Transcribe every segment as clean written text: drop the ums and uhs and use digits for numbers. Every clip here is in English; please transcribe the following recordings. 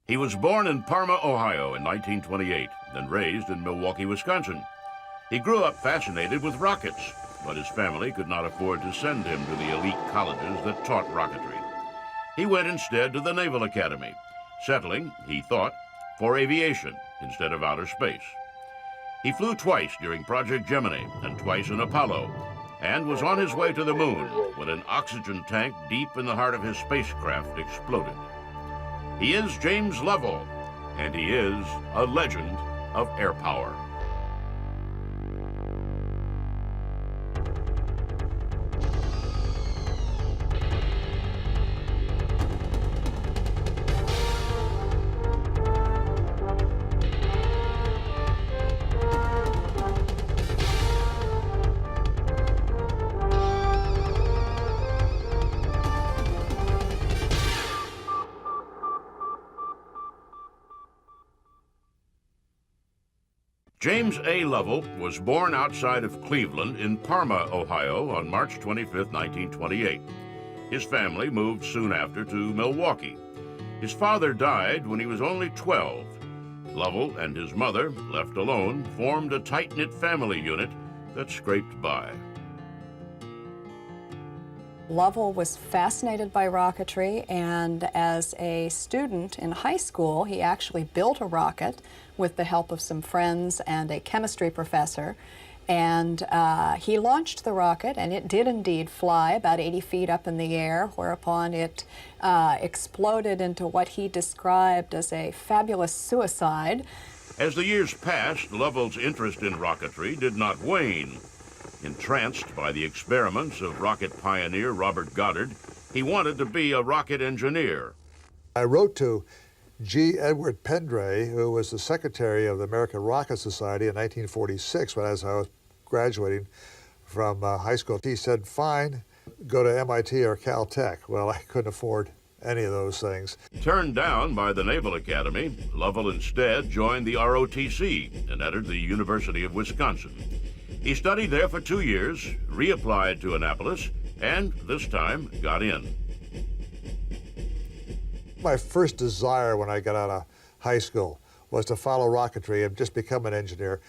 He was born in Parma, Ohio in 1928, and raised in Milwaukee, Wisconsin. He grew up fascinated with rockets, but his family could not afford to send him to the elite colleges that taught rocketry. He went instead to the Naval Academy, settling, he thought, for aviation instead of outer space. He flew twice during Project Gemini and twice in Apollo, and was on his way to the moon when an oxygen tank deep in the heart of his spacecraft exploded. He is James Lovell, and he is a legend of air power. James A. Lovell was born outside of Cleveland in Parma, Ohio on March 25, 1928. His family moved soon after to Milwaukee. His father died when he was only 12. Lovell and his mother, left alone, formed a tight-knit family unit that scraped by. Lovell was fascinated by rocketry, and as a student in high school, he actually built a rocket with the help of some friends and a chemistry professor. And he launched the rocket, and it did indeed fly about 80 feet up in the air, whereupon it exploded into what he described as a fabulous suicide. As the years passed, Lovell's interest in rocketry did not wane. Entranced by the experiments of rocket pioneer Robert Goddard, he wanted to be a rocket engineer. I wrote to G. Edward Pendray, who was the secretary of the American Rocket Society in 1946, as I was graduating from high school. He said, fine, go to MIT or Caltech. Well, I couldn't afford any of those things. Turned down by the Naval Academy, Lovell instead joined the ROTC and entered the University of Wisconsin. He studied there for 2 years, reapplied to Annapolis, and this time got in. My first desire when I got out of high school was to follow rocketry and just become an engineer.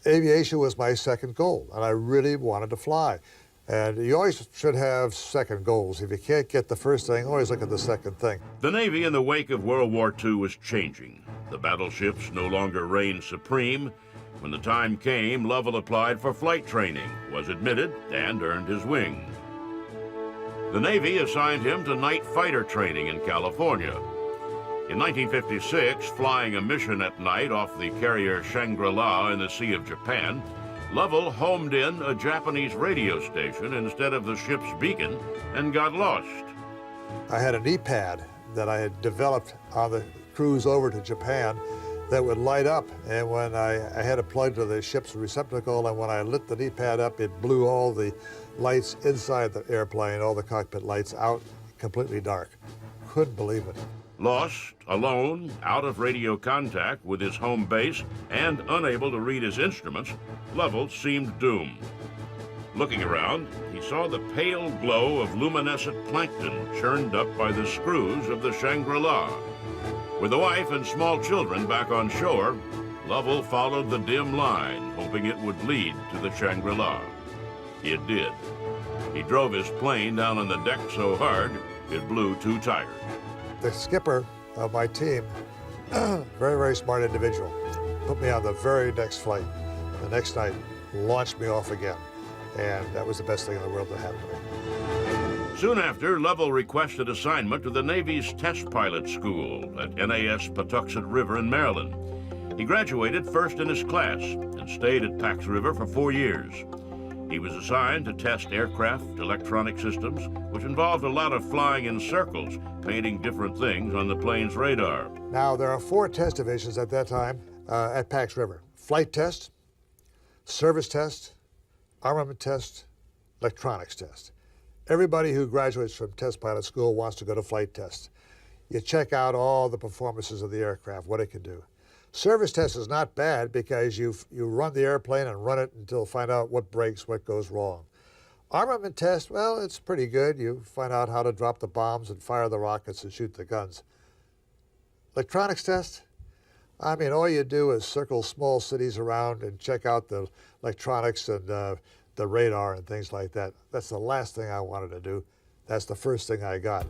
Aviation was my second goal, and I really wanted to fly. And you always should have second goals. If you can't get the first thing, always look at the second thing. The Navy in the wake of World War II was changing. The battleships no longer reigned supreme. When the time came, Lovell applied for flight training, was admitted, and earned his wings. The Navy assigned him to night fighter training in California. In 1956, flying a mission at night off the carrier Shangri-La in the Sea of Japan, Lovell homed in a Japanese radio station instead of the ship's beacon and got lost. I had an E-pad that I had developed on the cruise over to Japan that would light up, and when I had it plugged to the ship's receptacle, and when I lit the D-pad up, it blew all the lights inside the airplane, all the cockpit lights out, completely dark. Couldn't believe it. Lost, alone, out of radio contact with his home base, and unable to read his instruments, Lovell seemed doomed. Looking around, he saw the pale glow of luminescent plankton churned up by the screws of the Shangri-La. With a wife and small children back on shore, Lovell followed the dim line, hoping it would lead to the Shangri-La. It did. He drove his plane down on the deck so hard, it blew too tired. The skipper of my team, very, very smart individual, put me on the very next flight. The next night, launched me off again. And that was the best thing in the world that happened to me. Soon after, Lovell requested assignment to the Navy's test pilot school at NAS Patuxent River in Maryland. He graduated first in his class and stayed at Pax River for 4 years. He was assigned to test aircraft electronic systems, which involved a lot of flying in circles, painting different things on the plane's radar. Now, there are 4 test divisions at that time at Pax River. Flight test, service test, armament test, electronics test. Everybody who graduates from test pilot school wants to go to flight test. You check out all the performances of the aircraft, what it can do. Service test is not bad because you run the airplane and run it until find out what breaks, what goes wrong. Armament test, well, it's pretty good. You find out how to drop the bombs and fire the rockets and shoot the guns. Electronics test, I mean, all you do is circle small cities around and check out the electronics and the radar and things like that. That's the last thing I wanted to do. That's the first thing I got.